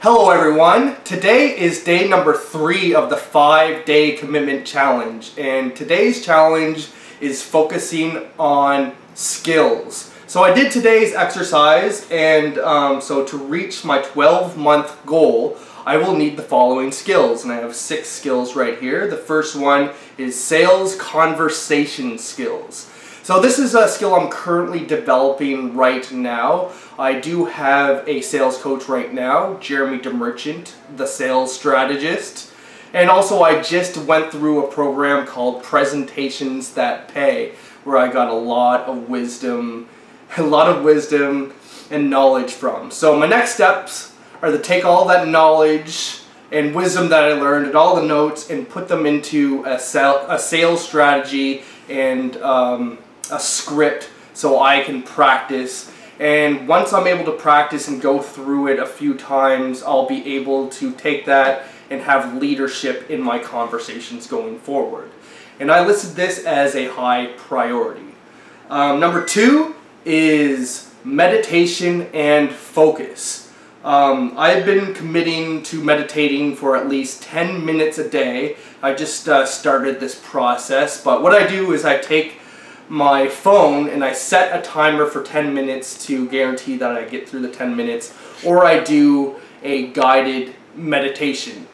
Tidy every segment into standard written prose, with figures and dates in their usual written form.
Hello everyone, today is day number 3 of the 5-day commitment challenge, and today's challenge is focusing on skills. So I did today's exercise, and so to reach my 12-month goal I will need the following skills, and I have 6 skills right here. The first one is sales conversation skills. So this is a skill I'm currently developing right now. I do have a sales coach right now, Jeremy DeMerchant, the sales strategist. And also I just went through a program called Presentations That Pay, where I got a lot of wisdom and knowledge from. So my next steps are to take all that knowledge and wisdom that I learned and all the notes and put them into a sales strategy and a script so I can practice. And once I'm able to practice and go through it a few times, I'll be able to take that and have leadership in my conversations going forward. And I listed this as a high priority. Number 2 is meditation and focus. I've been committing to meditating for at least 10 minutes a day. I just started this process, but what I do is I take my phone and I set a timer for 10 minutes to guarantee that I get through the 10 minutes, or I do a guided meditation.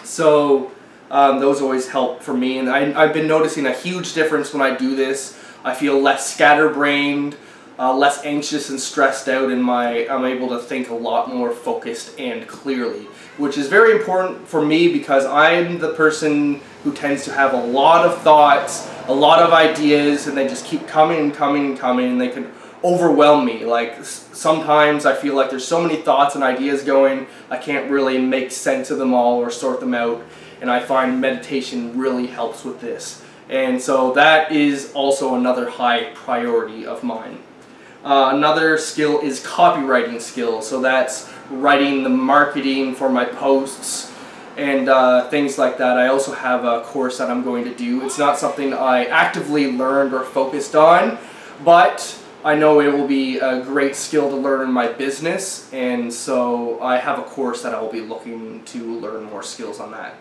So those always help for me, and I've been noticing a huge difference when I do this. I feel less scatterbrained, less anxious and stressed out, and I'm able to think a lot more focused and clearly, which is very important for me because I'm the person who tends to have a lot of thoughts, a lot of ideas, and they just keep coming and coming and coming, and they can overwhelm me. Like sometimes I feel like there's so many thoughts and ideas going, I can't really make sense of them all or sort them out, and I find meditation really helps with this. And so that is also another high priority of mine. Another skill is copywriting skills, so that's writing the marketing for my posts and things like that. I also have a course that I'm going to do. It's not something I actively learned or focused on, but I know it will be a great skill to learn in my business, and so I have a course that I will be looking to learn more skills on that.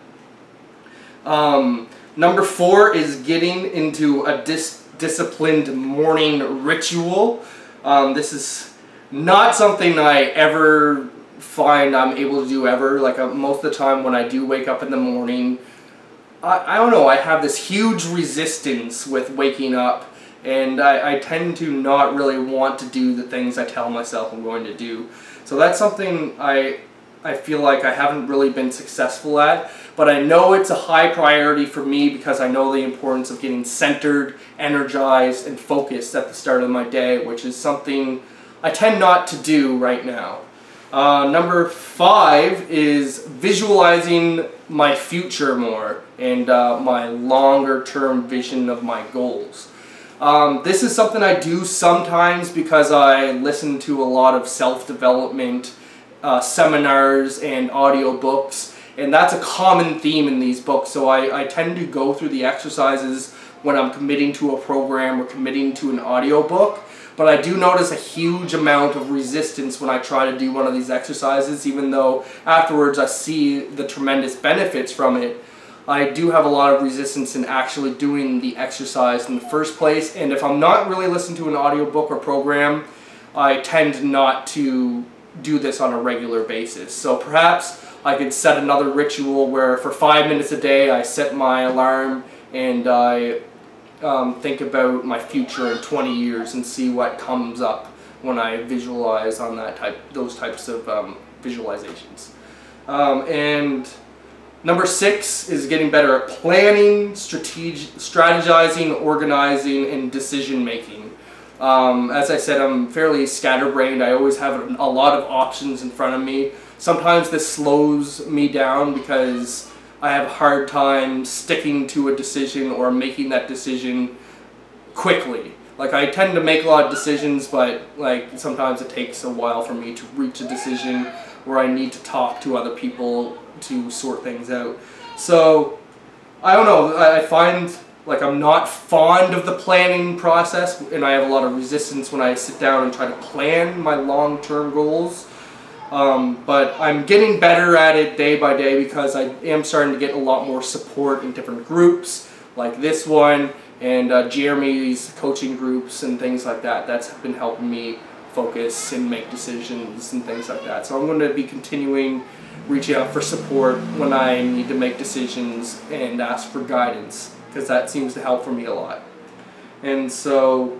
Number 4 is getting into a disciplined morning ritual. This is not something I ever find I'm able to do ever. Like most of the time when I do wake up in the morning, I don't know, I have this huge resistance with waking up, and I tend to not really want to do the things I tell myself I'm going to do. So that's something I feel like I haven't really been successful at, but I know it's a high priority for me because I know the importance of getting centered, energized, and focused at the start of my day, which is something I tend not to do right now. Number 5 is visualizing my future more and my longer term vision of my goals. This is something I do sometimes because I listen to a lot of self-development seminars and audiobooks, and that's a common theme in these books. So I tend to go through the exercises when I'm committing to a program or committing to an audiobook. But I do notice a huge amount of resistance when I try to do one of these exercises, even though afterwards I see the tremendous benefits from it. I do have a lot of resistance in actually doing the exercise in the first place, and if I'm not really listening to an audiobook or program, I tend not to do this on a regular basis. So perhaps I could set another ritual where for 5 minutes a day I set my alarm and I think about my future in 20 years and see what comes up when I visualize on those types of visualizations. And number 6 is getting better at planning, strategizing, organizing, and decision making. As I said, I'm fairly scatterbrained. I always have a lot of options in front of me. Sometimes this slows me down because I have a hard time sticking to a decision or making that decision quickly. Like I tend to make a lot of decisions, but like sometimes it takes a while for me to reach a decision where I need to talk to other people to sort things out. So I don't know, I find like I'm not fond of the planning process, and I have a lot of resistance when I sit down and try to plan my long-term goals. But I'm getting better at it day by day because I am starting to get a lot more support in different groups like this one and Jeremy's coaching groups and things like that. That's been helping me focus and make decisions and things like that. So I'm going to be continuing reaching out for support when I need to make decisions and ask for guidance, because that seems to help for me a lot. And so